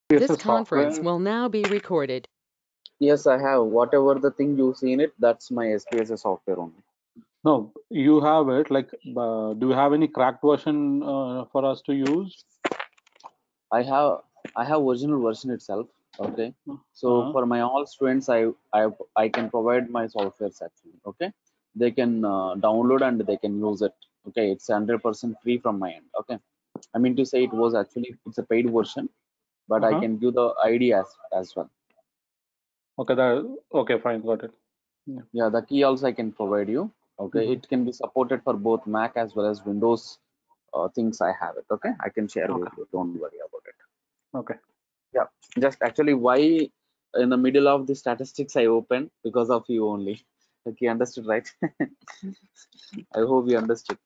This SPSS conference software. will now be recorded. Yes, I have. Whatever the thing you see in it, that's my SPSS software only. No, you have it. Like, do you have any cracked version for us to use? I have I have original version itself. Okay. So Uh, for my all students, I can provide my softwares actually. Okay. They can download and they can use it. Okay. It's 100% free from my end. Okay. I mean to say it's a paid version, but I uh-huh. can give the ID as well. Okay, okay, fine, got it. Yeah. Yeah, the key also I can provide you. Okay. Hmm. It can be supported for both Mac as well as Windows things I have it. Okay. I can share with Okay, you. Don't worry about it. okay. Yeah, just actually why in the middle of the statistics I opened because of you only. Okay, understood, right? I hope you understood.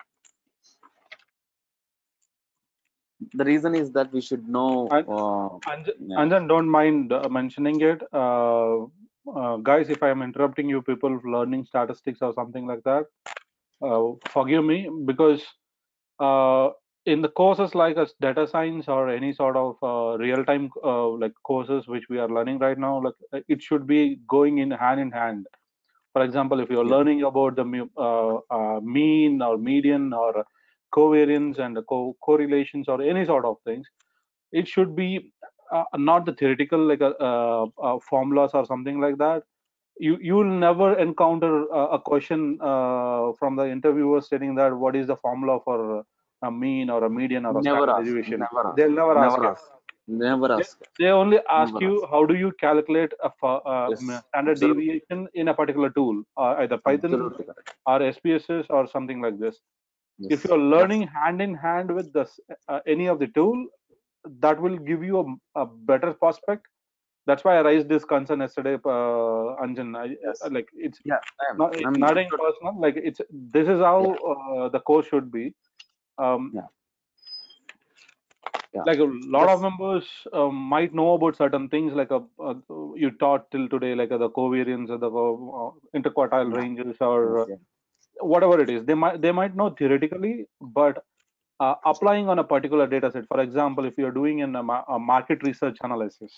The reason is that we should know. And Yeah, Anjan, don't mind mentioning it. Guys, if I am interrupting you, people learning statistics or something like that, forgive me because uh, in the courses like as data science or any sort of real-time like courses which we are learning right now, like it should be going in hand. For example, if you're yeah, learning about the mean or median or covariance and the correlations or any sort of things, it should be not the theoretical like formulas or something like that. You'll never encounter a question from the interviewer stating that what is the formula for a mean or a median or a never standard ask, deviation. never ask, They'll never ask never it. ask, never they, ask, they only ask never you ask. how do you calculate a Yes, standard absolutely, deviation in a particular tool, either Python absolutely correct. or SPSS or something like this. If Yes, you're that's learning hand in hand with this any of the tool, that will give you a better prospect. That's why I raised this concern yesterday, Anjan. yes. Like it's Yeah, I'm nothing totally. personal. Like this is how Yeah, the course should be. Um, yeah, yeah. like a lot of Just members might know about certain things, like you taught till today, like the covariance or the interquartile yeah, ranges or yes, yeah. whatever it is. They might know theoretically, but applying on a particular data set. For example, if you're doing a market research analysis,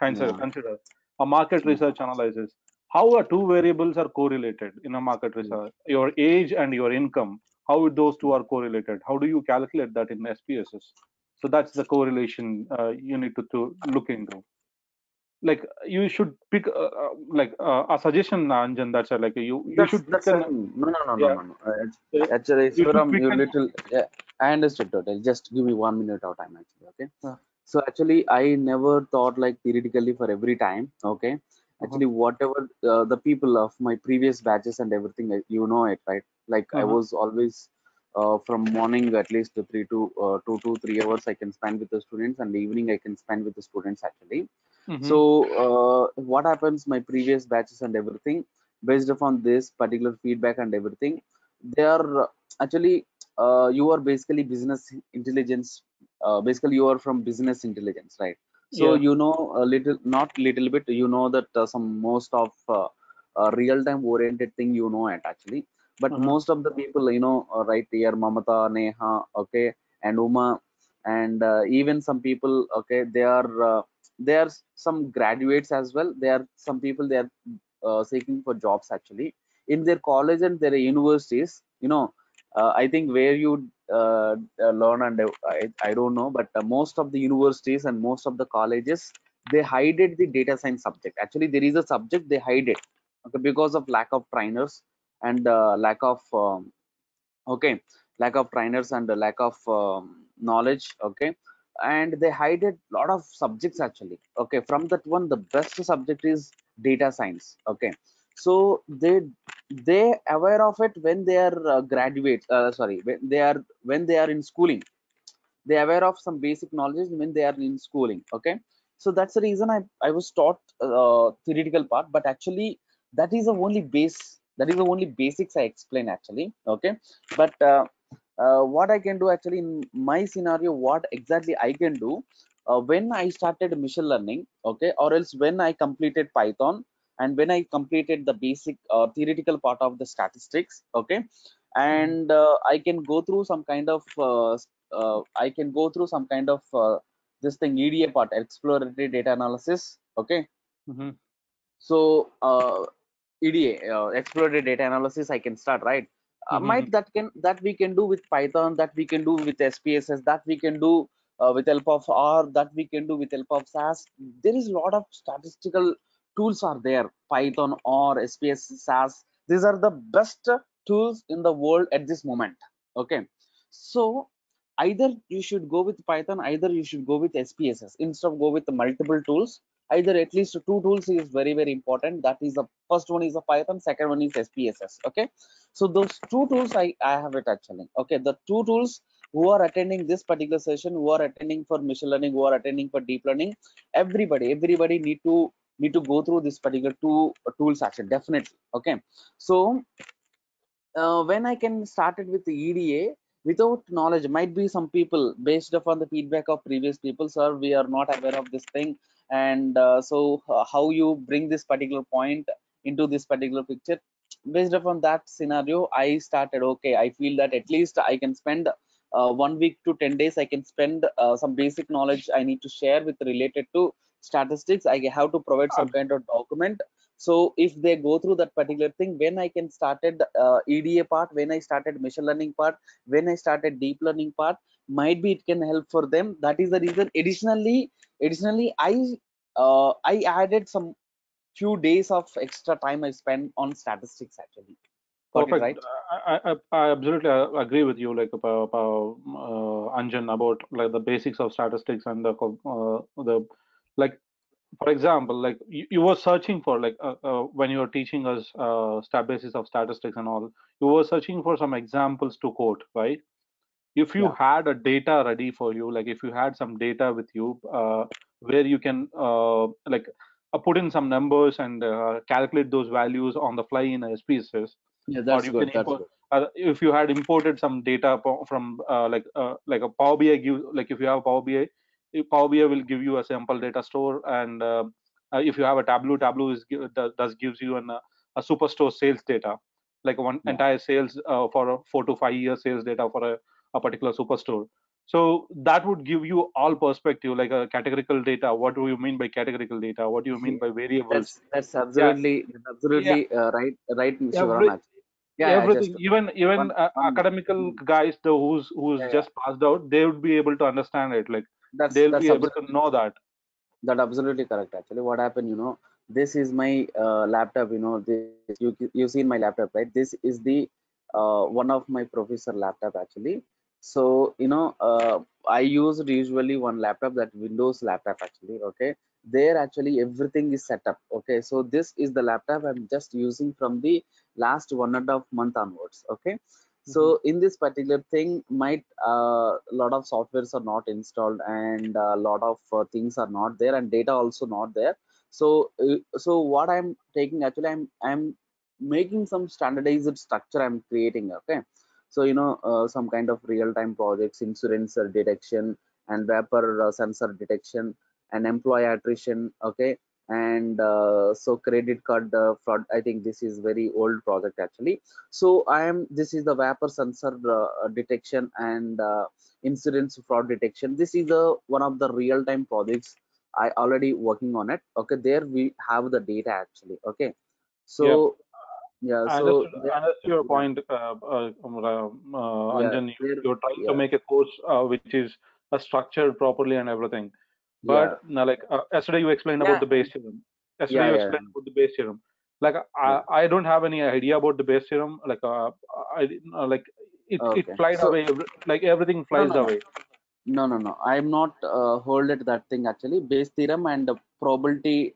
Yeah, consider a market yeah, research analysis. How are two variables are correlated in a market yeah. research? Your age and your income. How those two are correlated? How do you calculate that in SPSS? So that's the correlation you need to look into. Like you should pick like a suggestion, Anjan. That's like you should pick That's an fine. No, no, no, no, yeah. no, no. Actually, You should Shivaram, pick you an little. Yeah, I understood totally. Just give me 1 minute of time, actually. Okay. uh, So actually, I never thought like theoretically for every time. Okay. uh-huh, Actually, whatever the people of my previous batches and everything, you know it, right? Like I uh-huh. was always from morning at least 2 to 3 hours I can spend with the students, and the evening I can spend with the students actually. So Mm-hmm. what happens? My previous batches and everything, based upon this particular feedback and everything, they are actually you are basically business intelligence. Basically, you are from business intelligence, right? So Yeah. you know a little, not little bit. You know that some most of real-time oriented thing you know it actually. But Uh-huh. most of the people, right here, Mamata, Neha, okay, and Uma, and even some people, okay, they are some graduates as well. There are some people they are seeking for jobs actually in their college and their universities. I think where you learn, and I don't know, but most of the universities and most of the colleges, they hide it the data science subject. Actually, there is a subject they hide it, okay, because of lack of trainers and lack of okay, lack of trainers and lack of knowledge, okay, and they hide a lot of subjects actually. Okay, from that one the best subject is data science. Okay, so they aware of it when they are graduates, sorry, when they are in schooling. They aware of some basic knowledge when they are in schooling. Okay, so that's the reason I was taught theoretical part, but actually that is the only base, that is the only basics I explain actually. Okay, but what I can do actually in my scenario, what exactly I can do when I started machine learning, okay, or else when I completed Python, and when I completed the basic theoretical part of the statistics. Okay, Mhm. and I can go through some kind of I can go through some kind of this thing EDA part, exploratory data analysis. Okay, Mm-hmm. so EDA, exploratory data analysis, I can start, right? Mm-hmm. Might that we can do with Python, that we can do with SPSS, that we can do with help of R, that we can do with help of SAS. There is a lot of statistical tools are there. Python, R, SPSS, SAS. These are the best tools in the world at this moment. Okay, so either you should go with Python, either you should go with SPSS instead of go with the multiple tools. Either at least two tools is very very important. That is the first one is the Python, second one is SPSS. Okay, so those two tools I have it actually. Okay, the two tools who are attending this particular session, who are attending for machine learning, who are attending for deep learning, everybody need to go through this particular two tools actually, definitely. Okay, so when I can start it with the EDA without knowledge, might be some people based upon the feedback of previous people, sir, we are not aware of this thing, and how you bring this particular point into this particular picture. Based upon that scenario, I started. Okay, I feel that at least I can spend 1 week to 10 days. I can spend some basic knowledge I need to share with related to statistics. I have to provide some kind of document. So if they go through that particular thing, when I can started EDA part, when I started machine learning part, when I started deep learning part, might be it can help for them. That is the reason. Additionally, I added some few days of extra time I spent on statistics actually. Got it Perfect. right? I absolutely agree with you, like about Anjan, about like the basics of statistics and the like. For example, like you were searching for like when you were teaching us stat basis of statistics and all, you were searching for some examples to quote, right? If you Yeah. had a data ready for you, like if you had some data with you where you can like put in some numbers and calculate those values on the fly in a SPSS, Yeah, or that's you can good. That's import good. if you had imported some data from like a Power BI give, like if you have Power BI, Power BI will give you a sample data store, and if you have a Tableau, Tableau does gives you a superstore sales data, like one Yeah. entire sales for a 4 to 5 year sales data for a particular superstore. So that would give you all perspective, like a categorical data. What do you mean by categorical data? What do you mean by variables? That's Yeah, yeah, absolutely right, Shivaram. every Actually, yeah, I just everything, even one academical guys, the who's yeah, yeah. just passed out, they would be able to understand it. Like they'll That's be able to absolutely know that. that absolutely correct. Actually, what happened, this is my laptop. This you seen my laptop, right? This is the one of my professor laptop actually. So I used usually one laptop, that Windows laptop actually. Okay, there actually everything is set up. Okay, so this is the laptop I'm just using from the last 1.5 month onwards. Okay, Hmm. so in this particular thing, might lot of softwares are not installed, and a lot of things are not there, and data also not there. So what I'm taking actually, I'm making some standardized structure I'm creating. Okay, so some kind of real-time projects, insurance detection, and vapor sensor detection, and employee attrition. Okay, and so credit card fraud. I think this is very old project actually. So this is the vapor sensor detection, and insurance fraud detection. This is one of the real time projects I already working on it. Okay, there we have the data actually. Okay, Yeah, so yeah, I so understood. there, I understood your yeah, point, yeah, Anjan. there, You're trying to yeah, make a course which is structured properly and everything. yeah, But like yesterday, you explained about yeah, the base theorem. Yesterday, yeah, you yeah, explained about the base theorem. Like yeah. I don't have any idea about the base theorem. Like like it Okay, flied so away. Like everything no, flies no, no. away. No. I'm not hold it that thing actually. Bayes theorem and probability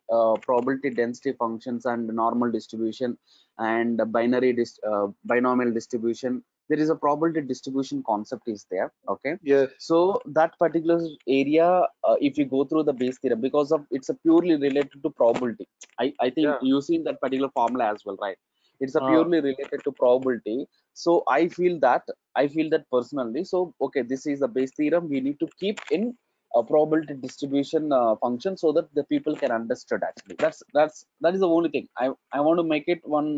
density functions and normal distribution and binomial distribution. There is a probability distribution concept is there. Okay, Yes. so that particular area, if you go through the Bayes theorem, because of it's a purely related to probability. I think Yeah. you seen that particular formula as well, right? It's a Uh, purely related to probability. So I feel that personally. So, okay, this is the Bayes theorem. We need to keep in a probability distribution function so that the people can understand. Actually, that is the only thing. I want to make it one.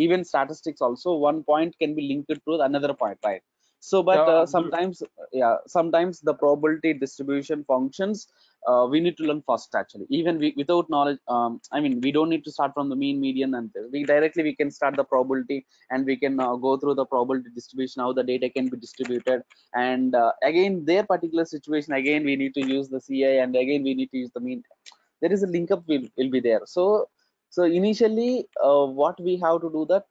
Even statistics also, one point can be linked to another point, right? So but Yeah, sometimes, yeah, sometimes the probability distribution functions, we need to learn first actually, even without knowledge. I mean, we don't need to start from the mean, median, and we directly we can start the probability, and we can go through the probability distribution, how the data can be distributed. And again, their particular situation, again we need to use the ci, and again we need to use the mean. There is a link up will be there. So initially, what we have to do that,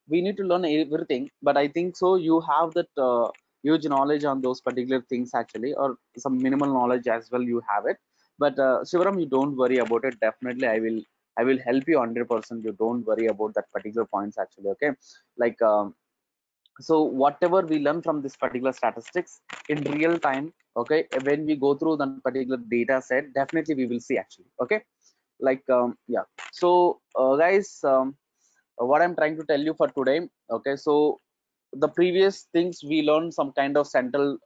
we need to learn everything, but I think so you have that huge knowledge on those particular things actually, or some minimal knowledge as well, you have it. But Shivaram, you don't worry about it. Definitely I will help you 100%. You don't worry about that particular points actually, okay? Like so whatever we learn from this particular statistics in real time, okay, when we go through that particular data set, definitely we will see actually, okay? Like yeah. So guys, what I'm trying to tell you for today, okay, so the previous things we learned some kind of central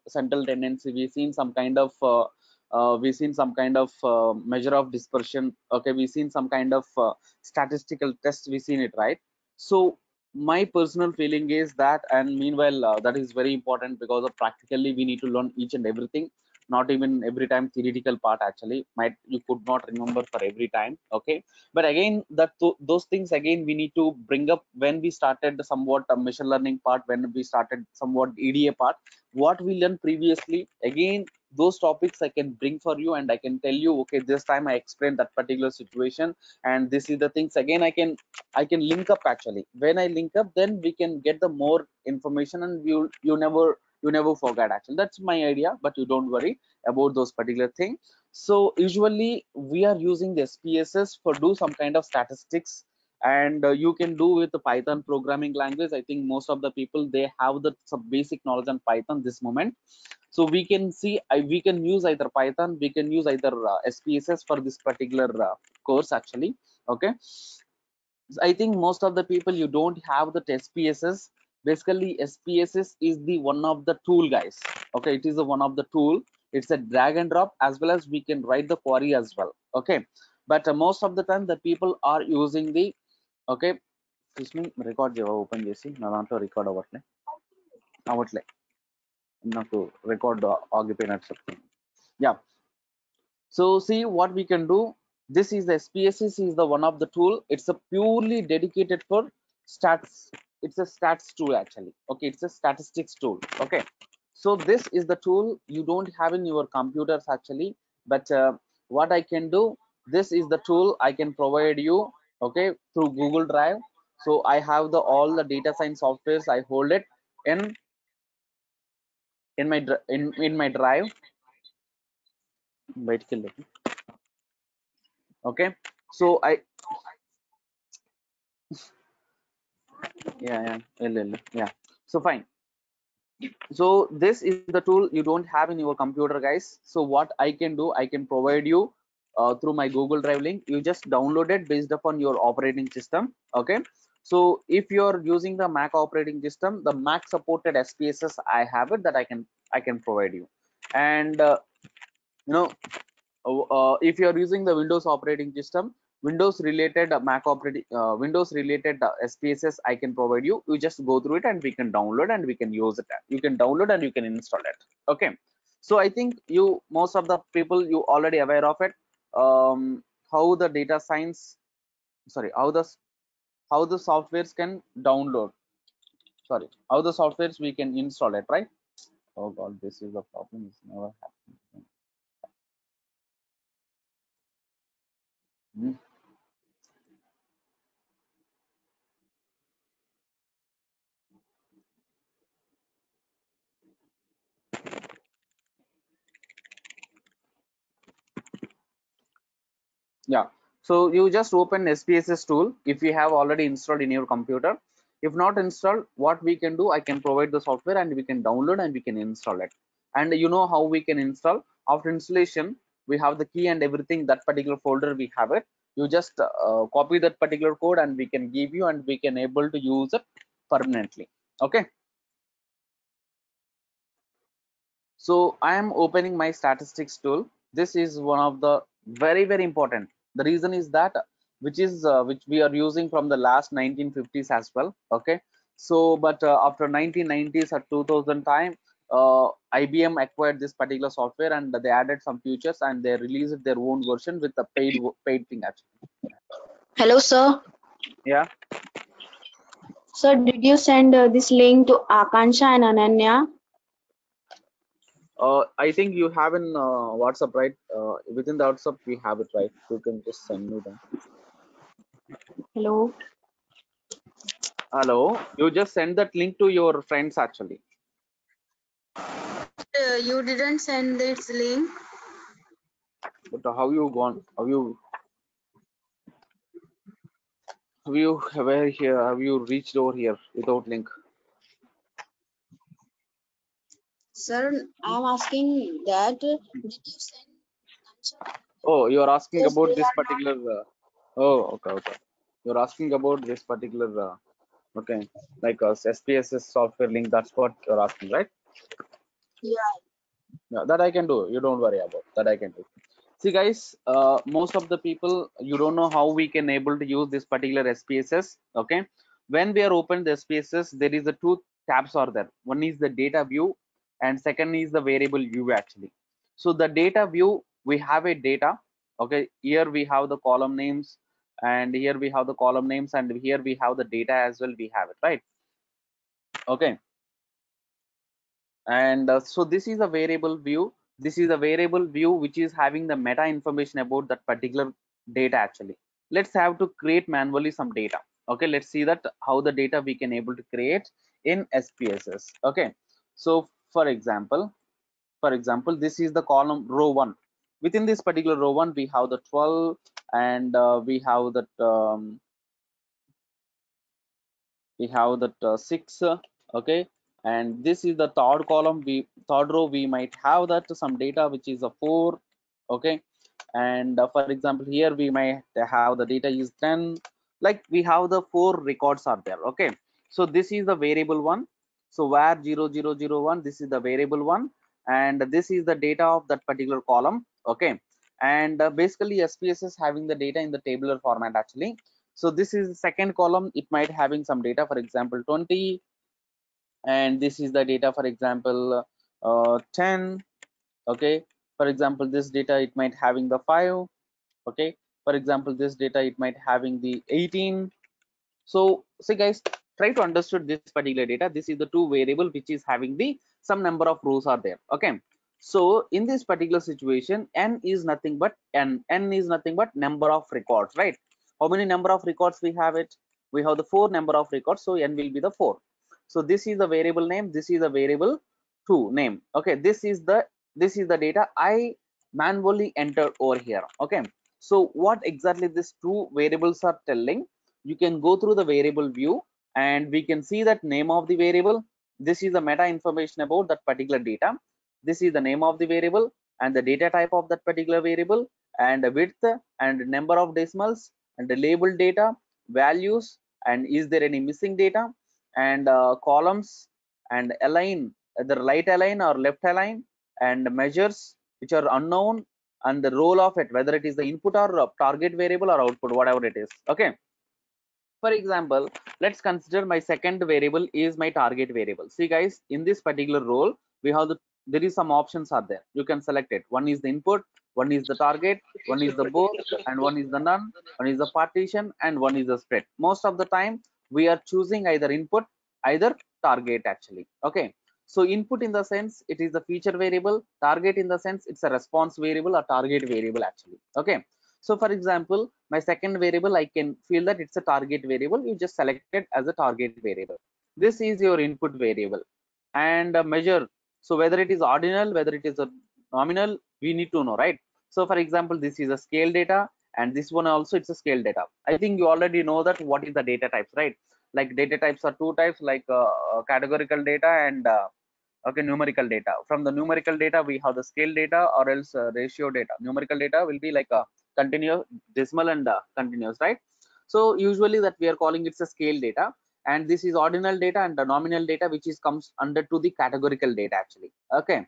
tendency, we seen some kind of we seen some kind of measure of dispersion, okay, we seen some kind of statistical test, we seen it, right? So my personal feeling is that, and meanwhile that is very important, because of practically we need to learn each and everything, not even every time theoretical part actually, might you could not remember for every time, okay? But again, that those things again we need to bring up when we started somewhat a machine learning part, when we started somewhat EDA part, what we learned previously. Again, those topics I can bring for you, and I can tell you, okay, this time I explained that particular situation, and this is the things again I can link up actually. When I link up, then we can get the more information, and you never forget actually. That's my idea, but you don't worry about those particular things. So usually we are using the SPSS for do some kind of statistics, and you can do with the Python programming language. I think most of the people, they have the some basic knowledge on Python this moment. So we can see, we can use either Python, we can use either SPSS for this particular course actually, okay? I think most of the people, you don't have the SPSS. Basically, SPSS is the one of the tool, guys. Okay, it is the one of the tool. It's a drag and drop, as well as we can write the query as well. Okay, but most of the time the people are using the, okay. Excuse me, record open చేసి నా దాంట్లో record అవ్వట్లే నాకు record ఆగిపోయినట్టు చెప్తుంది. Yeah. So see what we can do. This is the SPSS is the one of the tool. It's a purely dedicated for stats. It's a stats tool actually. Okay, it's a statistics tool. Okay, so this is the tool you don't have in your computers actually. But what I can do, this is the tool I can provide you, okay, through Google Drive. So I have the all the data science softwares. I hold it in in my drive. బయటికి వెళ్ళి. Okay, so I, yeah. So fine. So this is the tool you don't have in your computer, guys. So what I can do, I can provide you through my Google Drive link. You just download it based upon your operating system, okay? So if you're using the Mac operating system, the Mac supported SPSS, I have it, that I can provide you. And you know, if you are using the Windows operating system, Windows related Mac operating Windows related SPSS, I can provide you. You just go through it, and we can download, and we can use it. You can download and you can install it. Okay. So I think you, most of the people, you already aware of it. How the data science, sorry, how the softwares can download. Sorry, how the softwares we can install it, right? Oh God, this is the problem. It's never happened. Hmm. Yeah, so you just open SPSS tool if you have already installed in your computer. If not installed, what we can do, I can provide the software, and we can download, and we can install it. And you know how we can install. After installation, we have the key and everything, that particular folder we have it. You just copy that particular code, and we can give you, and we can able to use it permanently. Okay, so I am opening my statistics tool. This is one of the very important. The reason is that, which we are using from the last 1950s as well. Okay, So but after 1990s or 2000 time, IBM acquired this particular software and they added some features and they released their own version with the paid thing actually. Hello, sir. Yeah. Sir, did you send this link to Akansha and Ananya? I think you have in WhatsApp, right? Within the WhatsApp we have it, right? You can just send me that. Hello. Hello, you just send that link to your friends actually. You didn't send this link. But how you gone? Where here? Have you reached over here without link? Sir, I'm asking that did you send Oh, you are asking yes, about they this are not. particular. Oh, okay, okay. You're asking about this particular. Okay, like SPSS software link. That's what you're asking, right? Yeah. Yeah, that I can do. You don't worry about that. I can do. See, guys, most of the people, you don't know how we can able to use this particular SPSS. Okay, when we are open the SPSS, there is a two tabs are there. One is the data view, and second is the variable view actually. So the data view, we have a data. Okay, here we have the column names, and here we have the column names, and here we have the data as well. We have it, right? Okay, and so this is a variable view. This is a variable view which is having the meta information about that particular data actually. Let's have to create manually some data. Okay, let's see that how the data we can able to create in SPSS. Okay, so for example this is the column row 1. Within this particular row 1 we have the 12, and we have that 6. Okay, and this is the third column, we third row we might have that some data which is a 4. Okay, and for example here we might have the data is 10, like we have the 4 records are there. Okay, so this is the variable one. So where 0001, this is the variable one, and this is the data of that particular column. Okay, and basically SPSS having the data in the tabular format actually. So this is the second column, it might having some data, for example 20, and this is the data, for example 10. Okay, for example this data it might having the 5. Okay, for example this data it might having the 18. So see guys, try to understood this particular data. This is the two variable which is having the some number of rows are there. Okay, so in this particular situation, n is nothing but n is nothing but number of records, right? How many number of records we have it? We have the 4 number of records, so n will be the 4. So this is the variable name, this is the variable 2 name. Okay, this is the data I manually entered over here. Okay, so what exactly these two variables are telling, you can go through the variable view and we can see that name of the variable. This is the meta information about that particular data. This is the name of the variable and the data type of that particular variable, and the width and number of decimals, and the label data values, and is there any missing data, and columns, and align, either right align or left align, and measures which are unknown, and the role of it, whether it is the input or target variable or output, whatever it is. Okay, for example, let's consider my second variable is my target variable. See guys, in this particular role we have there is some options are there, you can select it. One is the input, one is the target, one is the both, and one is the none, one is the partition, and one is the spread. Most of the time we are choosing either input, either target actually. Okay, so input in the sense it is the feature variable, target in the sense it's a response variable or target variable actually. Okay, so for example, my second variable, I can feel that it's a target variable. You just select it as a target variable. This is your input variable, and measure. So whether it is ordinal, whether it is a nominal, we need to know, right? So for example, this is a scale data, and this one also it's a scale data. I think you already know that what is the data types, right? Like data types are two types, like categorical data and okay, numerical data. From the numerical data we have the scale data or else ratio data. Numerical data will be like a continuous, decimal, and continuous, right? So usually that we are calling it's a scale data, and this is ordinal data and the nominal data which is comes under to the categorical data actually. Okay,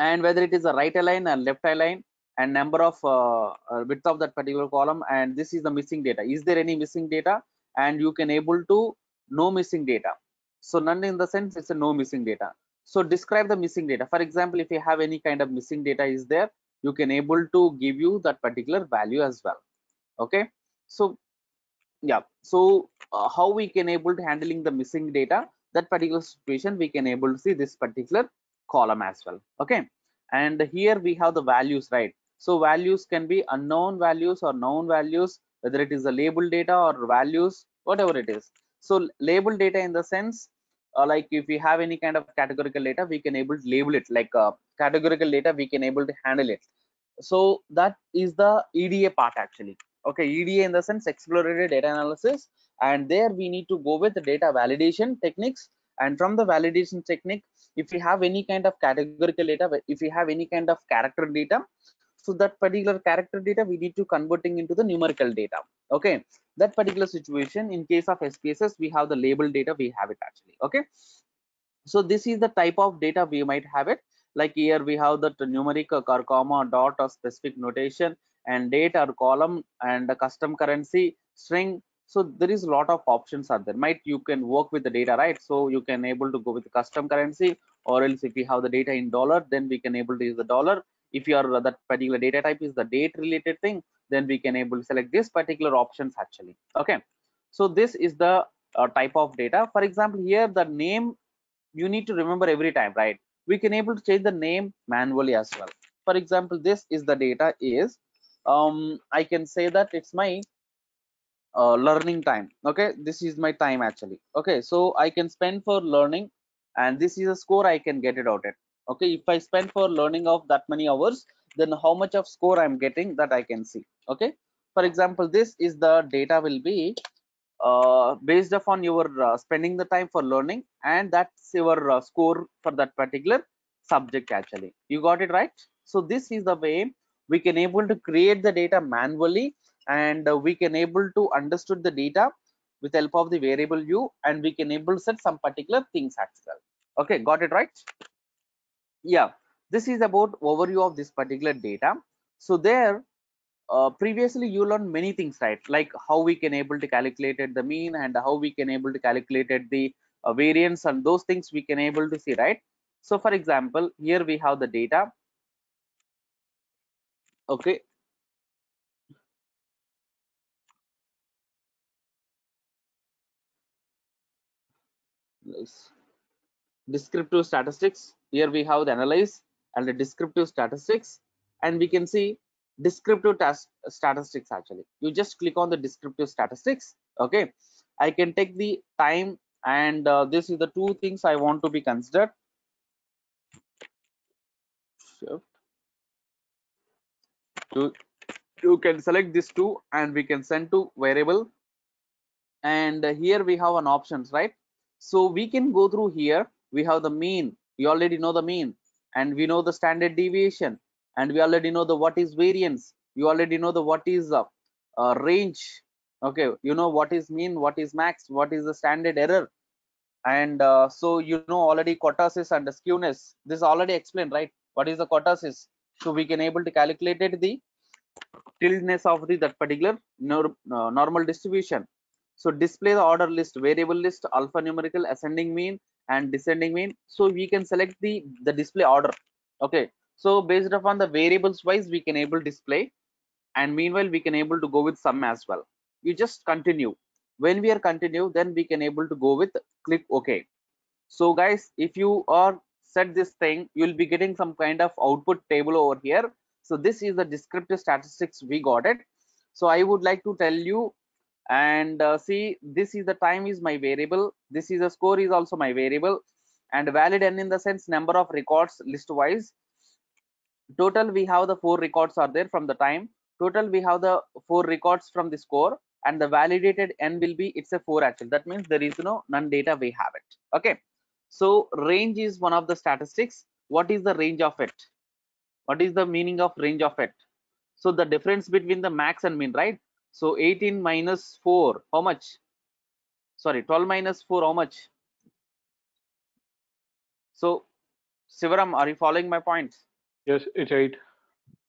and whether it is a right align and left align, and number of width of that particular column, and this is the missing data. Is there any missing data? And you can able to no missing data. So none in the sense it's a no missing data. So describe the missing data. For example, if you have any kind of missing data is there, you can able to give you that particular value as well. Okay. So yeah, so how we can able to handling the missing data, that particular situation we can able to see this particular column as well. Okay, and here we have the values, right? So values can be unknown values or known values, whether it is a label data or values, whatever it is. So label data in the sense, like if we have any kind of categorical data, we can able to label it like categorical data, we can able to handle it. So that is the EDA part actually. Okay, EDA in the sense exploratory data analysis, and there we need to go with the data validation techniques. And from the validation technique, if we have any kind of categorical data, if we have any kind of character data, so that particular character data we need to converting into the numerical data. Okay, that particular situation in case of SPSS, we have the label data, we have it actually. Okay, so this is the type of data we might have it. Like here we have the numeric or comma dot or specific notation and date or column and a custom currency string. So there is a lot of options are there. Might you can work with the data, right? So you can able to go with the custom currency, or else if we have the data in dollar, then we can able to use the dollar. If you are that particular data type is the date related thing, then we can able to select this particular options actually. Okay, so this is the type of data. For example, here the name you need to remember every time, right? We can able to change the name manually as well. For example, this is the data is I can say that it's my learning time. Okay, this is my time actually. Okay, so I can spend for learning, and this is a score I can get it out at. Okay, if I spend for learning of that many hours, then how much of score I'm getting, that I can see. Okay, for example, this is the data will be based upon your spending the time for learning, and that's your score for that particular subject actually. You got it right? So this is the way we can able to create the data manually, and we can able to understood the data with help of the variable u, and we can able to set some particular things as well. Okay, got it right? Yeah, this is about overview of this particular data. So there previously you learned many things, right? Like how we can able to calculate the mean, and how we can able to calculate the variance, and those things we can able to see, right? So for example, here we have the data. Okay, nice. Descriptive statistics, here we have the analyze and the descriptive statistics, and we can see descriptive statistics actually. You just click on the descriptive statistics. Okay, I can take the time, and this is the two things I want to be considered. So you can select this two, and we can send to variable, and here we have an options, right? So we can go through here. We have the mean, we already know the mean, and we know the standard deviation, and we already know the what is variance, you already know the what is range. Okay, you know what is mean, what is max, what is the standard error, and so you know already kurtosis and the skewness, this already explained, right? What is the kurtosis? So we can able to calculate it the tildeness of the that particular normal distribution. So display the order list, variable list, alphanumerical, ascending mean and descending mean. So we can select the display order. Okay, so based upon the variables wise we can able display, and meanwhile we can able to go with sum as well. You just continue. When we are continue, then we can able to go with click OK. So guys, if you are set this thing, you will be getting some kind of output table over here. So this is the descriptive statistics we got it. So I would like to tell you, and see, this is the time is my variable, this is the score is also my variable, and valid n in the sense number of records list wise. Total we have the 4 records are there from the time. Total we have the 4 records from the score, and the validated n will be, it's a 4 actually. That means there is no none data we have it. Okay, so range is one of the statistics. What is the range of it? What is the meaning of range of it? So the difference between the max and mean, right? So 18 minus 4, how much? Sorry, 12 minus 4, how much? So Sivaram, are you following my points? Yes, it's 8.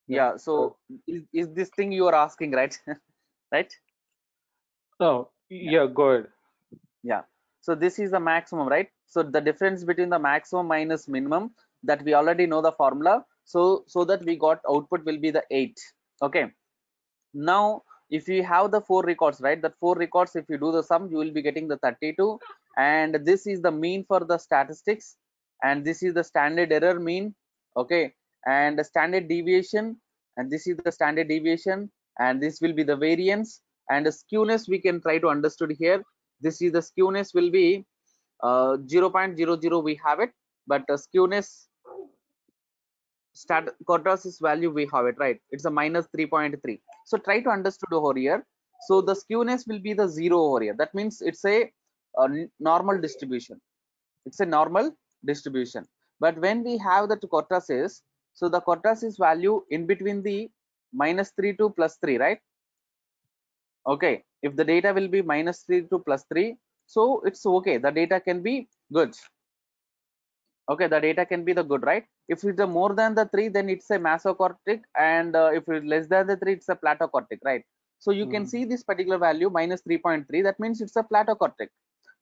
Yeah, so is this thing you are asking, right? Right? Oh, yeah, go ahead. Yeah, So this is the maximum, right? So the difference between the maximum minus minimum, that we already know the formula. So that we got output will be the 8. Okay. Now if you have the 4 records, right, that 4 records, if you do the sum, you will be getting the 32, and this is the mean for the statistics, and this is the standard error mean. Okay, and the standard deviation, and this is the standard deviation, and this will be the variance, and the skewness we can try to understood here. This is the skewness will be 0.00, we have it, but the skewness kurtosis value we have it, right, it's a minus 3.3. So try to understood over here. So the skewness will be the 0 over here. That means it's a normal distribution. It's a normal distribution. But when we have the kurtosis, so the kurtosis value in between the minus 3 to plus 3, right? Okay, if the data will be minus 3 to plus 3, so it's okay, the data can be good. Okay, the data can be the good, right? If it's a more than the 3, then it's a mesocortic, and if it's less than the 3, it's a platocortic, right? So you can see this particular value minus 3.3, that means it's a platocortic.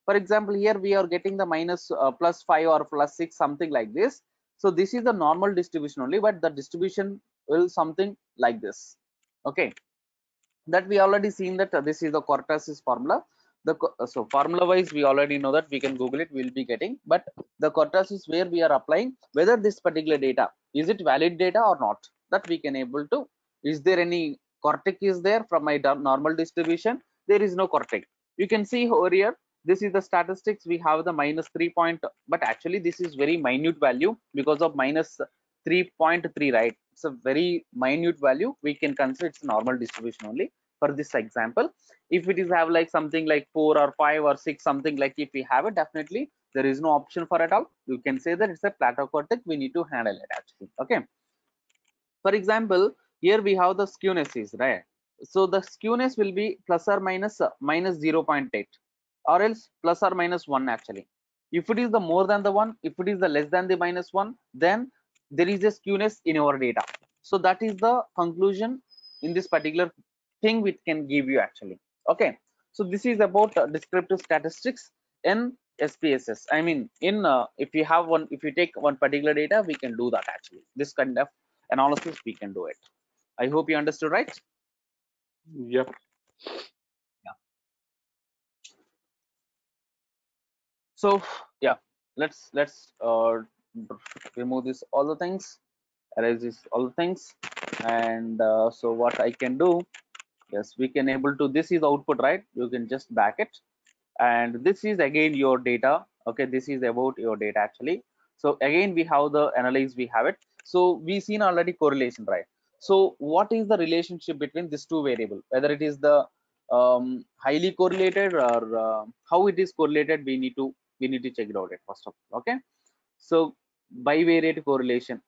For example, here we are getting the minus plus 5 or plus 6, something like this. So this is the normal distribution only, but the distribution will something like this. Okay, that we already seen that this is the kurtosis formula. So formula wise we already know that, we can google it, we'll be getting. But the kurtosis where we are applying, whether this particular data is it valid data or not, that we can able to, is there any cortic is there from my normal distribution? There is no cortic. You can see over here, this is the statistics, we have the minus 3 point, but actually this is very minute value because of minus 3.3, right? It's a very minute value, we can consider it's normal distribution only for this example. If it is have like something like 4 or 5 or 6, something like, if we have it, definitely there is no option for at all, you can say that it's a platocortic, we need to handle it actually. Okay, for example, here we have the skewness is, right? So the skewness will be plus or minus minus 0.8, or else plus or minus 1 actually. If it is the more than the 1, if it is the less than the minus 1, then there is a skewness in our data. So that is the conclusion in this particular thing which can give you actually. Okay, so this is about descriptive statistics in SPSS. I mean, in if you have one, if you take one particular data, we can do that actually. This kind of analysis we can do it. I hope you understood, right? Yep. Yeah. So yeah, let's remove this all the things, erase this all the things, and so what I can do, yes, we can able to, this is output, right? You can just back it, and this is again your data. Okay, this is about your data actually. So again we have the analyze, we have it. So we seen already correlation, right? So what is the relationship between these two variable, whether it is the highly correlated or how it is correlated, we need to check it out it first of all. Okay, so bivariate correlation.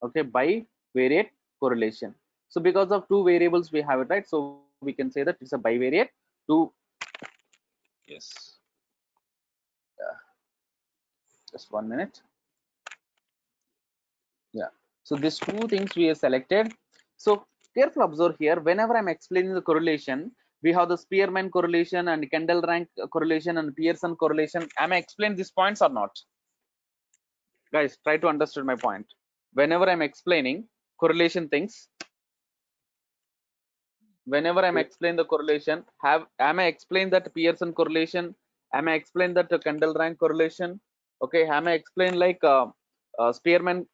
Okay, bivariate correlation. So because of two variables we have it, right? So we can say that it's a bivariate. Two, yes, just 1 minute. Yeah, so these two things we have selected. So careful observe here, whenever I'm explaining the correlation, we have the Spearman correlation and Kendall rank correlation and Pearson correlation. Am I explain these points or not? Guys, try to understand my point. Whenever I'm explaining correlation things, whenever I'm explaining the correlation, am I explain that Pearson correlation? Am I explain that Kendall rank correlation? Okay, am I explain like Spearman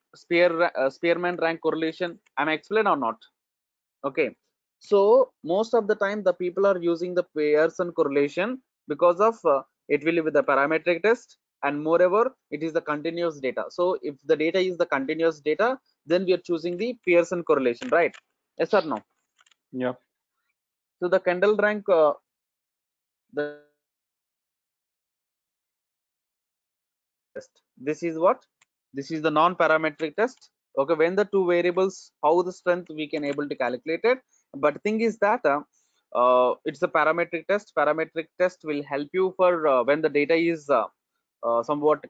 rank correlation? Am I explain or not? Okay, so most of the time the people are using the Pearson correlation because of it will be with the parametric test, and moreover it is the continuous data. So if the data is the continuous data, then we are choosing the Pearson correlation, right? Yes or no? Yep. So the Kendall rank, the test, this is what, this is the non-parametric test. Okay, when the two variables, how the strength we can able to calculate it. But thing is that it's a parametric test. Parametric test will help you for when the data is somewhat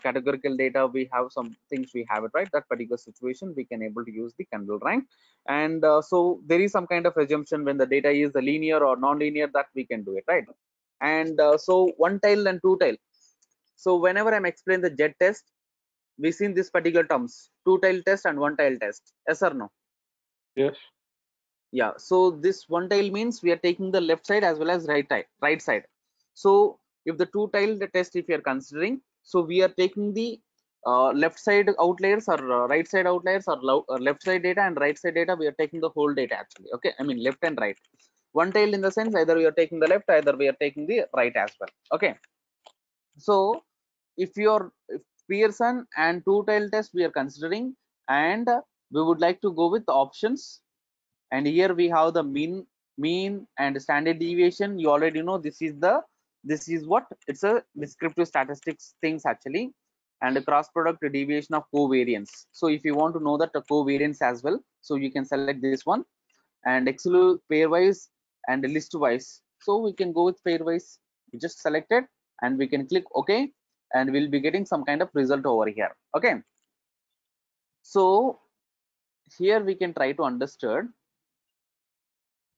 categorical data, we have some things we have it, right? That particular situation we can able to use the Kendall rank. And so there is some kind of assumption when the data is linear or non-linear, that we can do it, right? And so one tile and two tile. So whenever I'm explaining the jet test, we seen this particular terms, two tile test and one tile test. Yes or no? Yes. Yeah, so this one tile means we are taking the left side as well as right side. So if the two tile test, if you are considering, so we are taking the left side outliers or right side outliers, or left side data and right side data. We are taking the whole data actually. Okay, I mean left and right. One tile in the sense either we are taking the left, either we are taking the right as well. Okay, so if if Pearson and two tile test we are considering, and we would like to go with the options, and here we have the mean and standard deviation. You already know this is what it's a descriptive statistics things actually, and a cross product deviation of covariance. So if you want to know that the covariance as well, so you can select this one, and exclude pairwise and list wise. So we can go with pairwise. We just select it and we can click OK, and we'll be getting some kind of result over here. Okay, so here we can try to understand.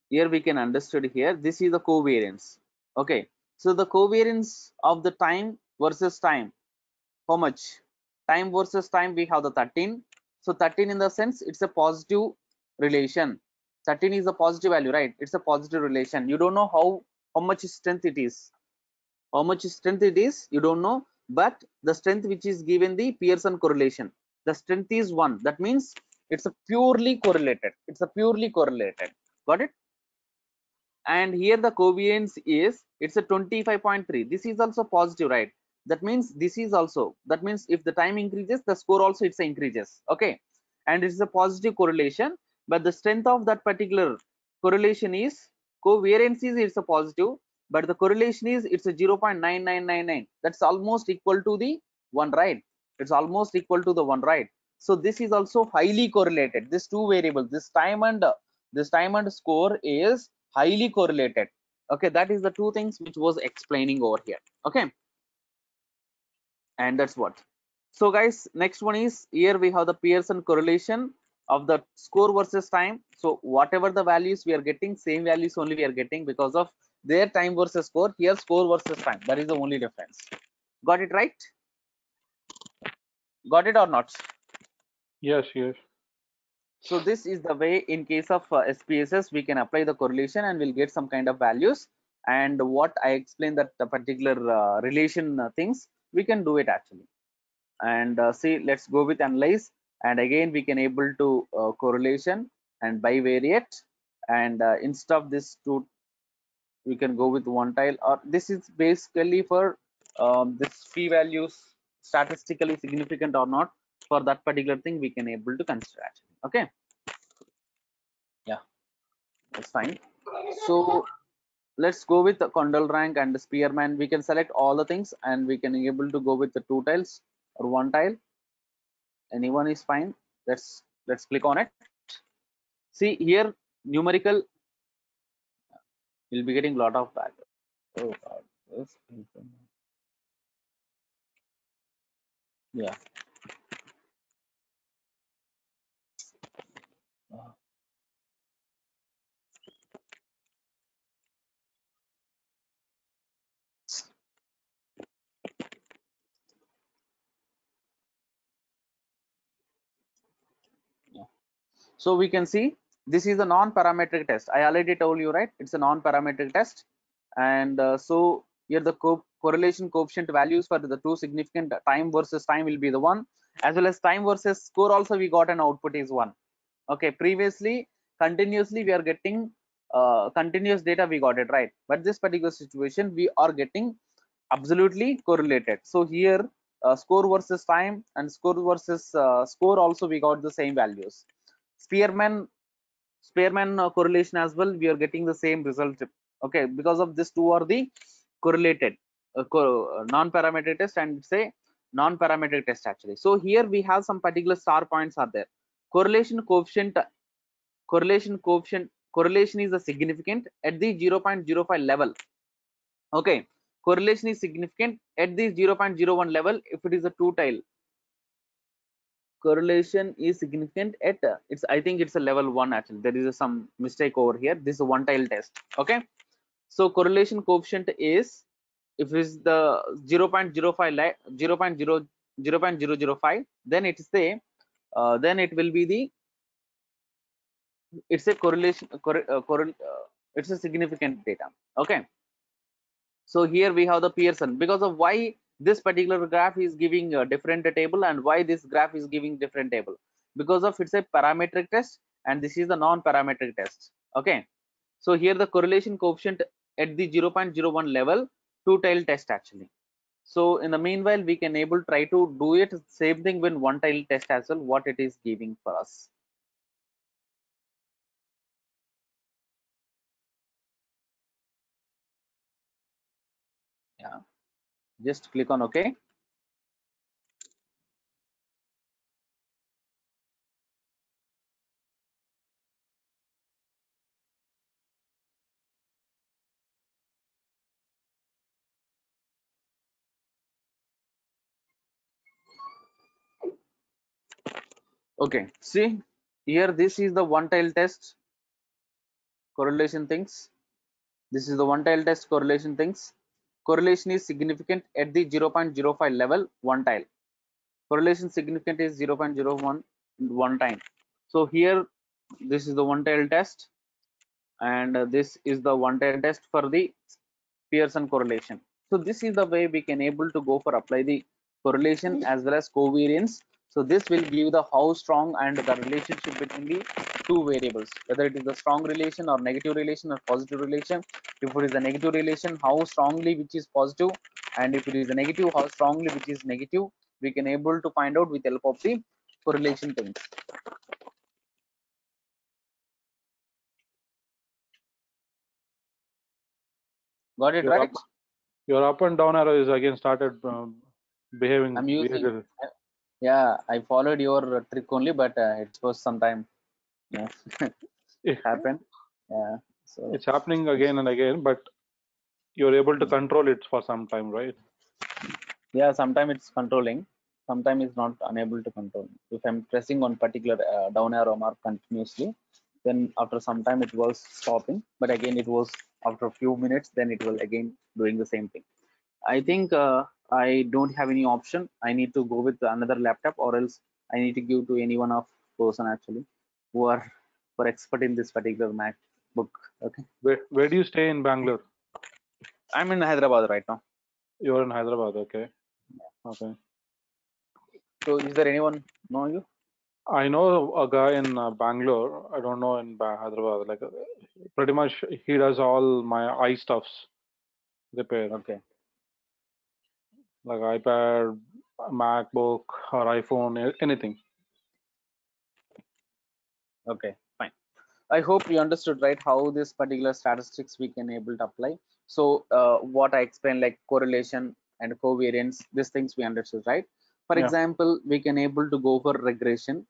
Here we can understood here, this is the covariance. Okay, so the covariance of the time versus time, how much? Time versus time, we have the 13. So 13 in the sense it's a positive relation. 13 is a positive value, right? It's a positive relation. You don't know how much strength it is. How much strength it is, you don't know, but the strength which is given the Pearson correlation, the strength is 1. That means it's a purely correlated. It's a purely correlated. Got it? And here the covariance is, it's a 25.3. This is also positive, right? That means this is also, that means if the time increases, the score also it's increases. Okay, and it's a positive correlation, but the strength of that particular correlation is, covariance is it's a positive, but the correlation is it's a 0.9999. That's almost equal to the 1, right? It's almost equal to the 1, right? So this is also highly correlated. This two variables, this time and score is highly correlated. Okay, that is the two things which was explaining over here. Okay, and that's what. So guys, next one is, here we have the Pearson correlation of the score versus time. So whatever the values we are getting, same values only we are getting because of their time versus score. Here score versus time, that is the only difference. Got it right? Got it or not? Yes. Yes. So this is the way in case of SPSS we can apply the correlation and we'll get some kind of values. And what I explained, that the particular relation things, we can do it actually. And see, let's go with analyze, and again we can able to correlation and bivariate, and instead of this two, we can go with one tile, or this is basically for this p values statistically significant or not. For that particular thing we can able to consider actually. Okay, yeah, that's fine. So let's go with the Condell rank and the Spearman. We can select all the things and we can able to go with the two tiles or one tile. Anyone is fine. Let's click on it. See here, numerical, you'll be getting a lot of back. Oh God. Yeah. Yeah. So we can see this is a non-parametric test. I already told you, right? It's a non-parametric test, and so here the correlation coefficient values for the two significant time versus time will be the 1, as well as time versus score also we got an output is 1. Okay, previously continuously we are getting continuous data we got it, right? But this particular situation we are getting absolutely correlated. So here score versus time and score versus score also we got the same values. Spearman correlation as well, we are getting the same result. Okay, because of this two are the correlated non-parametric test and say non-parametric test actually. So here we have some particular star points are there. Correlation is a significant at the 0.05 level. Okay, correlation is significant at the 0.01 level if it is a two tile. Correlation is significant at it's, I think it's a level 1 actually. There is some mistake over here. This is a one tile test. Okay, So correlation coefficient is, if it's the 0.05 0.005, then it is the then it will be the, it's a correlation it's a significant data. Okay, so here we have the Pearson. Because of why this particular graph is giving a different table and why this graph is giving different table, because of it's a parametric test and this is the non-parametric test. Okay, so here the correlation coefficient at the 0.01 level, two-tailed test actually. So in the meanwhile we can able try to do it same thing when one-tailed test as well, what it is giving for us. Yeah, just click on OK. Okay, see here, this is the one-tailed test correlation things. This is the one-tailed test correlation things. Correlation is significant at the 0.05 level, one tile. Correlation significant is 0.01 one time. So here this is the one-tailed test, and this is the one-tailed test for the Pearson correlation. So this is the way we can able to go for apply the correlation as well as covariance. So this will give the how strong and the relationship between the two variables, whether it is the strong relation or negative relation or positive relation. If it is a negative relation, how strongly which is positive, and if it is a negative, how strongly which is negative, we can able to find out with help of the correlation things. Got it, Your right? up, your up and down arrow is again started behaving I'm using, weirdly. yeah, I followed your trick only, but it was sometime, yeah, happen. Yeah, so It's happening again and again, but you're able to control it for some time, right? yeah, sometimes it's controlling, sometimes it's not unable to control. If I'm pressing on particular down arrow mark continuously, then after some time it was stopping, but again it was after a few minutes, then it will again doing the same thing. I think I don't have any option. I need to go with another laptop, or else I need to give to any one of person actually who are expert in this particular MacBook. Okay, Where do you stay in Bangalore? I'm in Hyderabad right now. You're in Hyderabad, okay. Okay. So is there anyone know you? I know a guy in Bangalore. I don't know in Hyderabad. Like pretty much, he does all my stuffs repair, Okay, like iPad, MacBook, or iPhone, anything. okay, fine. I hope you understood right how this particular statistics we can able to apply. So what I explained, like correlation and covariance, these things we understood, right? For Yeah. example, we can able to go for regression.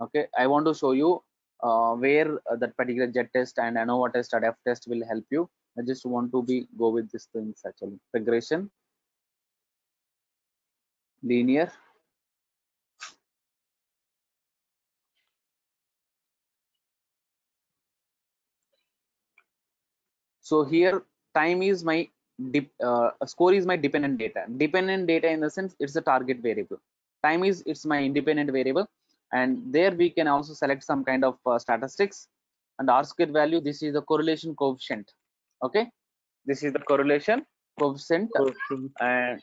Okay, I want to show you where that particular jet test and ANOVA test or F test will help you. I just want to be go with these things actually. Regression, linear. So here time is my score is my dependent data. Dependent data in the sense it's a target variable. Time is it's my independent variable, and there we can also select some kind of statistics, and R square value. This is the correlation coefficient. Okay, this is the correlation coefficient, and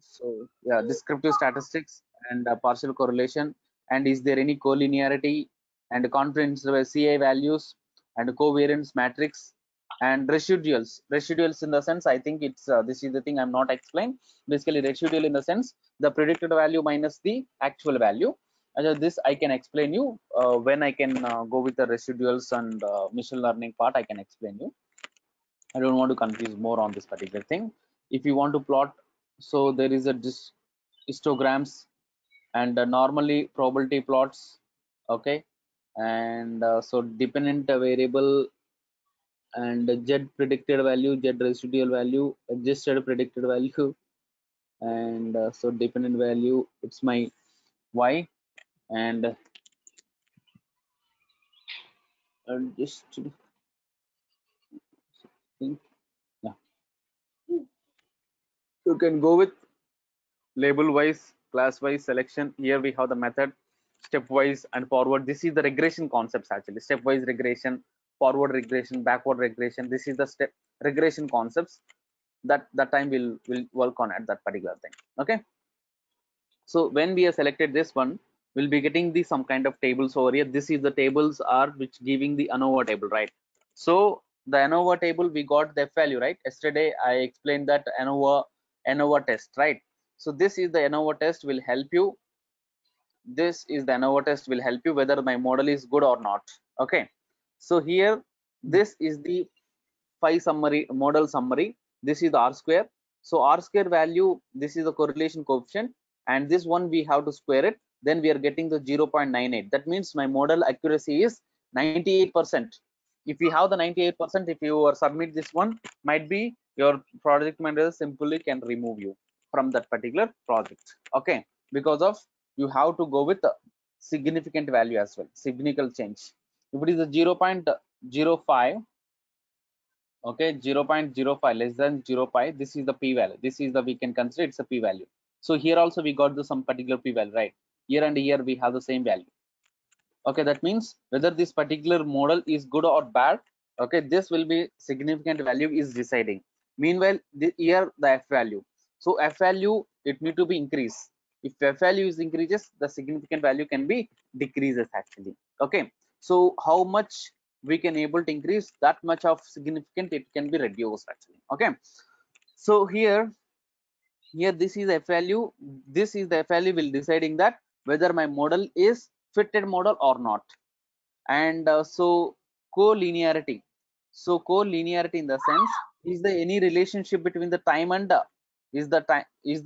so yeah, descriptive statistics and partial correlation, and is there any collinearity and confidence interval CI values and covariance matrix and residuals. Residuals in the sense, I think it's this is the thing I'm not explained. Basically, residual in the sense the predicted value minus the actual value. And this I can explain you when I can go with the residuals and machine learning part. I can explain you. I don't want to confuse more on this particular thing. If you want to plot, so there is a histograms and normally probability plots. Okay, and so dependent variable and z predicted value, z residual value, adjusted predicted value, and so dependent value it's my y, and just think, yeah, you can go with label wise, class wise selection. Here we have the method, stepwise and forward. This is the regression concepts actually. Stepwise regression, forward regression, backward regression. This is the step regression concepts that time will work on at that particular thing. Okay. So when we have selected this one, we'll be getting the some kind of tables over here. This is the tables are which giving the ANOVA table, right? So the ANOVA table, we got the F value, right? Yesterday I explained that ANOVA test, right? So this is the ANOVA test will help you. This is the ANOVA test will help you whether my model is good or not. Okay. So here, this is the phi summary, model summary. This is the R square. So R square value, this is the correlation coefficient, and this one we have to square it. Then we are getting the 0.98. That means my model accuracy is 98%. If you have the 98%, if you submit this one, might be your project manager simply can remove you from that particular project. Okay, because of you have to go with a significant value as well, significant change. If it is a 0.05, okay, 0.05 less than 0.5, this is the p value. This is the, we can consider it's a p value. So here also we got the some particular p value, right? Year and year we have the same value. Okay, that means whether this particular model is good or bad, okay, this will be significant value is deciding. Meanwhile, here the f value. So f value, it need to be increased. If f value is increases, the significant value can be decreases actually. Okay, so how much we can able to increase, that much of significant it can be reduced actually. Okay, so here this is the f value. This is the f value will deciding that whether my model is fitted model or not. And so collinearity. So collinearity in the sense, is there any relationship between the time and is there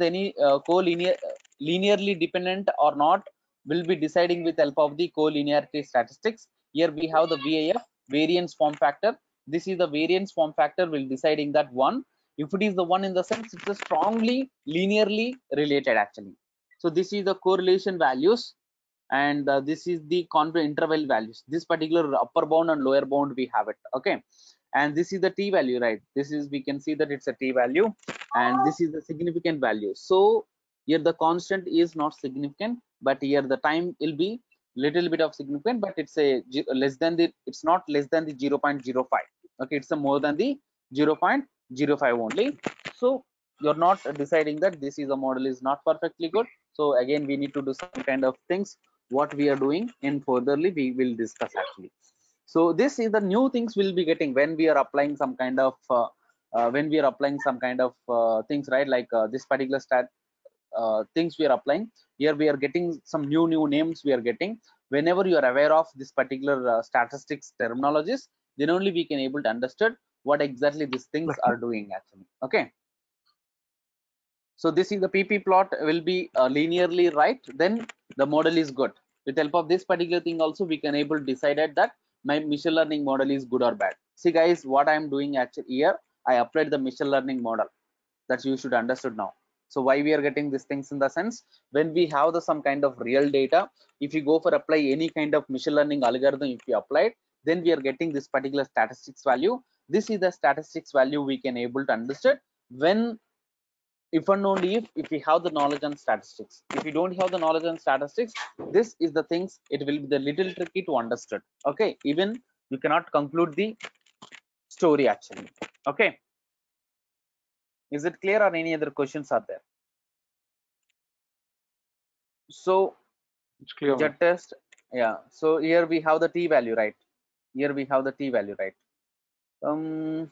any collinear linearly dependent or not, will be deciding with help of the collinearity statistics. Here we have the VAF, variance form factor. This is the variance form factor will deciding that one, if it is the one in the sense it's a strongly linearly related actually. So this is the correlation values, and this is the confidence interval values. This particular upper bound and lower bound we have it. Okay, and this is the t value, right? This is, we can see that it's a t value, and this is the significant value. So here the constant is not significant, but here the time will be little bit of significant, but it's a less than the, it's not less than the 0.05. Okay, it's a more than the 0.05 only. So you're not deciding that this is a model is not perfectly good. So again we need to do some kind of things what we are doing in furtherly we will discuss actually. So this is the new things we'll be getting when we are applying some kind of when we are applying some kind of things, right? Like this particular things we are applying. Here we are getting some new names we are getting. Whenever you are aware of this particular statistics terminologies, then only we can able to understand what exactly these things are doing actually. Okay, so this is the pp plot will be linearly right, then the model is good. With help of this particular thing also we can able to decide that my machine learning model is good or bad. See guys, what I am doing actually here, I applied the machine learning model, that you should understood now. So why we are getting these things in the sense, when we have the some kind of real data, if you go for apply any kind of machine learning algorithm, if you apply it, then we are getting this particular statistics value. This is the statistics value we can able to understand when, if and only if we have the knowledge on statistics. If you don't have the knowledge on statistics, this is the things, it will be the little tricky to understand. Okay, even you cannot conclude the story actually. Okay, is it clear or any other questions are there? So It's clear. jet test, yeah. So here we have the t value, right? Here we have the t value, right? um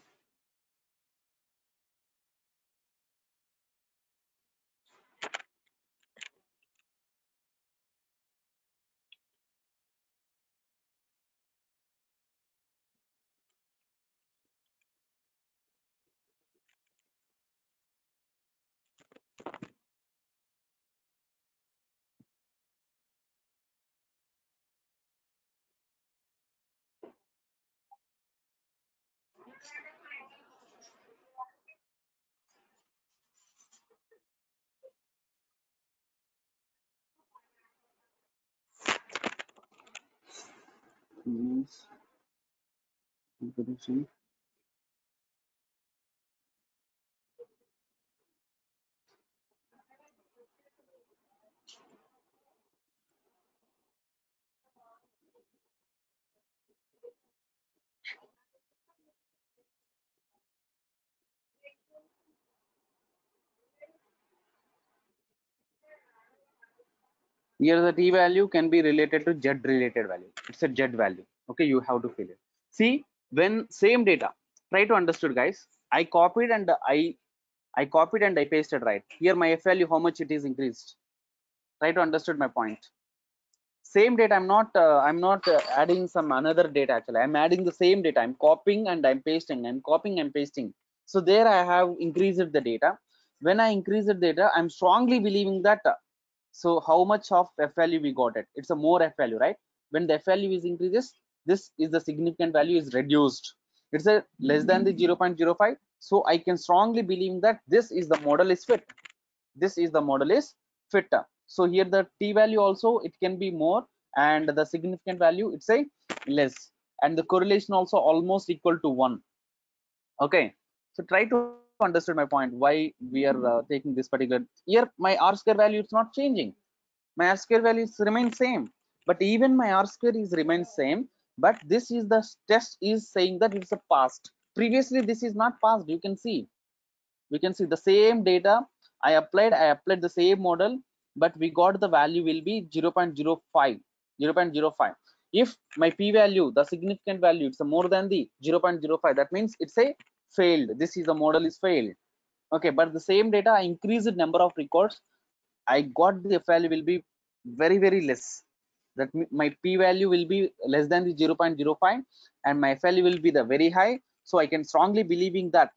Here the t value can be related to z related value. It's a z value. Okay, you have to fill it. See, when same data, try to understood, guys. I copied and I pasted, right? Here my f value, how much it is increased. Try to understood my point. Same data, I'm not adding some another data. Actually, I'm adding the same data. I'm copying and I'm pasting. I'm copying and pasting. So there I have increased the data. When I increase the data, I'm strongly believing that so how much of f value we got it? It's a more f value, right? When the f value is increases, this is the significant value is reduced. It's a less than the 0.05. So I can strongly believe that this is the model is fit. This is the model is fit. So here the t value also it can be more, and the significant value it's a less, and the correlation also almost equal to 1. Okay, so try to understand my point, why we are taking this particular. Here my r square value is not changing. My r square values remain same, but even my r square is remains same, but this is the test is saying that it's a past. Previously this is not passed. You can see, we can see the same data I applied the same model, but we got the value will be 0.05. 0.05. If my p value, the significant value, it's more than the 0.05, that means it's a failed. This is the model is failed. Okay, but the same data I increased number of records, I got the value will be very very less. That my p value will be less than the 0.05, and my value will be the very high. So I can strongly believing that,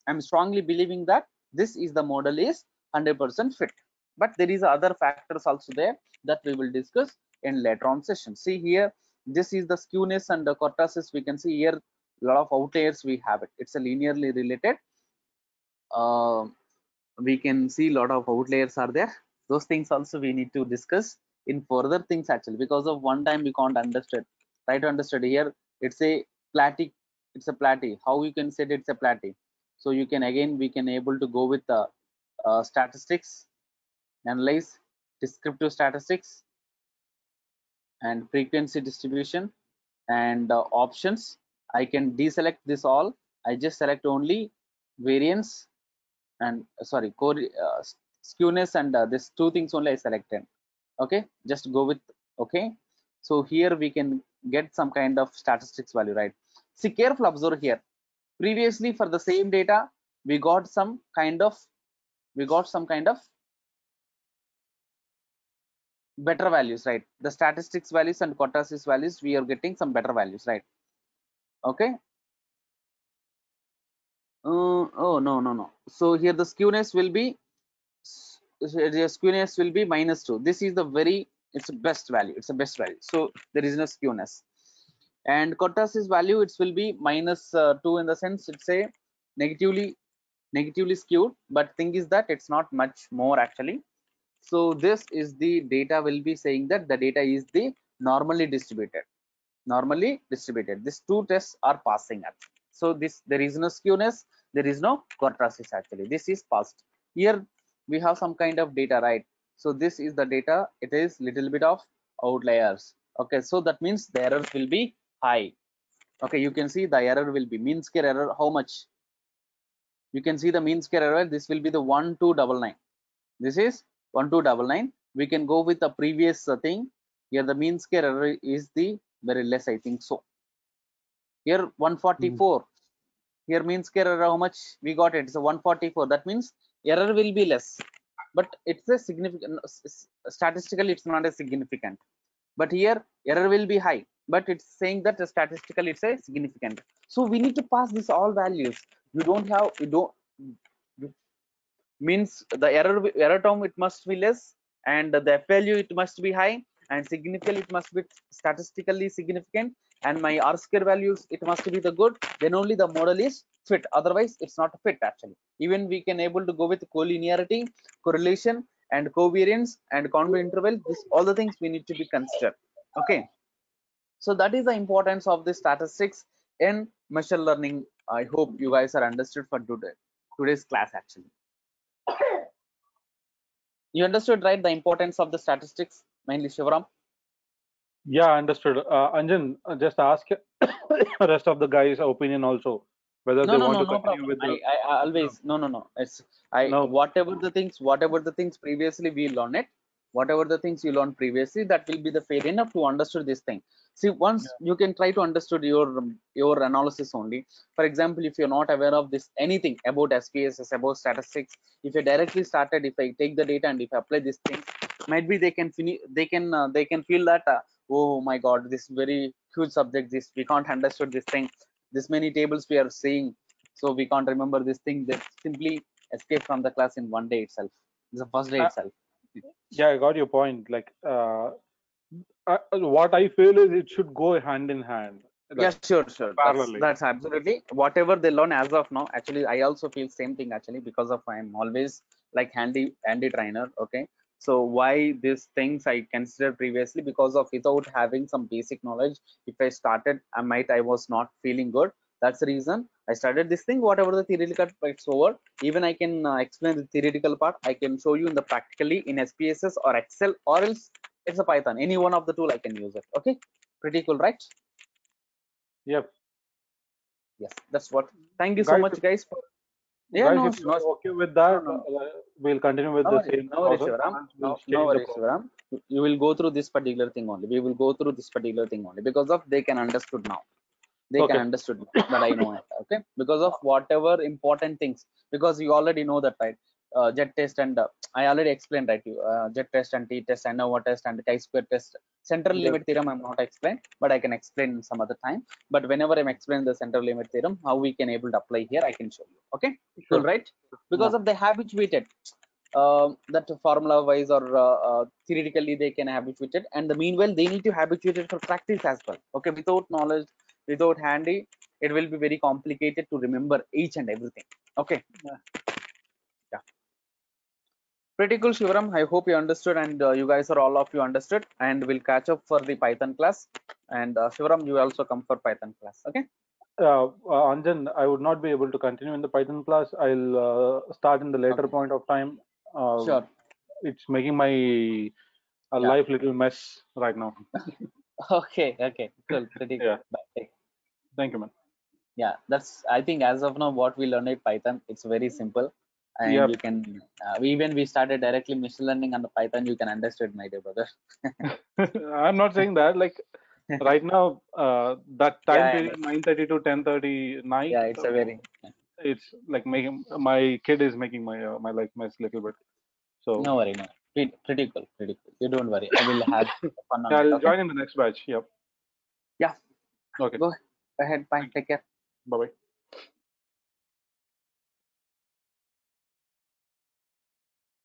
I'm strongly believing that this is the model is 100% fit. But there is other factors also there that we will discuss in later on session. See here, this is the skewness and the cortices. We can see here a lot of outliers we have it. It's a linearly related. We can see a lot of outliers are there. Those things also we need to discuss in further things actually, because of one time we can't understand. Try to understand here. It's a platy. It's a platy. How you can say it's a platy? So you can again we can able to go with the statistics, analyze descriptive statistics, and frequency distribution, and options. I can deselect this all. I just select only variance and sorry skewness, and this two things only I selected. Okay, just go with okay. So here we can get some kind of statistics value, right? See, careful observe here. Previously for the same data we got some kind of better values, right? The statistics values and cortices values, we are getting some better values, right? Okay. Oh no. So here the skewness will be -2. This is the very, it's a best value. It's a best value. So there is no skewness. And cortices value it will be -2, in the sense it's a negatively skewed. But thing is that it's not much more actually. So this is the data will be saying that the data is the normally distributed. These two tests are passing actually. So this, there is no skewness, there is no cortices actually. This is passed. Here we have some kind of data, right? So this is the data. It is little bit of outliers. Okay, so that means the errors will be high. Okay, you can see the error will be mean square error. How much? You can see the mean square error. This will be the 1299. This is 1299. We can go with the previous thing. Here the mean square error is the very less, I think so. Here 144. Here mean square error, how much we got it? It's a 144. That means error will be less, but it's a significant. Statistically, it's not a significant. But here error will be high, but it's saying that statistically it's a significant. So we need to pass this all values. You don't have, means the error term it must be less, and the f value it must be high, and significantly it must be statistically significant, and my r square values it must be the good. Then only the model is fit. Otherwise it's not fit actually. Even we can able to go with collinearity, correlation, and covariance, and convex interval. This all the things we need to be considered. Okay, so that is the importance of the statistics in machine learning. I hope you guys are understood for today's class actually. You understood, right, the importance of the statistics, mainly Shivaram? Yeah, understood. Anjan, just ask rest of the guys' opinion also, whether they want to No continue problem. with the. I always no. It's I No. whatever the things previously we learned it, whatever the things you learned previously, that will be the fair enough to understood this thing. See, once you can try to understood your analysis only. For example, if you're not aware of this anything about SPSS, about statistics, if you directly started, if I take the data and if I apply these things, might be they can finish, they can feel that oh my god, this very huge subject, this we can't understood this thing, this many tables we are seeing, so we can't remember this thing, that simply escape from the class in one day itself, the first day Uh, itself. yeah, I got your point. Like, what I feel is it should go hand in hand, Yeah, like sure, parallelly. that's absolutely whatever they learn as of now. Actually, I also feel same thing actually, because of I'm always like handy trainer. Okay, so why these things I considered previously, because of without having some basic knowledge, if I started, I was not feeling good. That's the reason I started this thing. Whatever the theoretical part's over, even I can explain the theoretical part, I can show you in the practically in SPSS or Excel, or else it's a Python, any one of the tool I can use it. Okay, pretty cool, right? Yep. Yes, that's what. Thank you so Guys, much, if, guys, for, yeah, guys, no, if no, you're okay with no, that, no, we'll continue with no the worries, same no worries, process, Shivaram. or else No, we'll no change the worries, process. Shivaram. You will go through this particular thing only. We will go through this particular thing only, because of they can understood now. They can Okay. understood that I know it. Okay, because of whatever important things, because you already know that, right? Jet test and I already explained, right? You jet test and t test and Nova test and chi-square test, central Yep. limit theorem I'm not explained, but I can explain some other time. But whenever I'm explaining the central limit theorem, how we can able to apply here, I can show you. Okay, cool, Sure. right? Yeah. Because of the habituated, that formula wise or theoretically they can habituate, and the meanwhile they need to habituate it for practice as well. Okay, without knowledge, without handy, it will be very complicated to remember each and everything. Okay, Yeah. yeah, pretty cool, Shivaram. I hope you understood, and you guys are all of you understood, and we'll catch up for the Python class. And Shivaram, you also come for Python class. Okay, Anjan, I would not be able to continue in the Python class. I'll start in the later okay, point of time. Uh, sure. it's making my Yeah, life little mess right now. okay, cool, pretty Yeah. cool. Bye. Thank you, man. Yeah, that's, I think as of now what we learned in Python, it's very simple, and Yep. you can even we started directly machine learning on the Python, you can understand, my dear brother. I'm not saying that. Like right now, that time Yeah, I period, understand. 9:30 to 10:30 night, Yeah, it's a very, it's like making my kid is making my my life mess little bit. So no worry, no, pretty cool, you don't worry, I will have fun on yeah, it. I'll Okay, join in the next batch. Yep. yeah, Okay. go ahead, bye, Thank you. take care. Bye bye.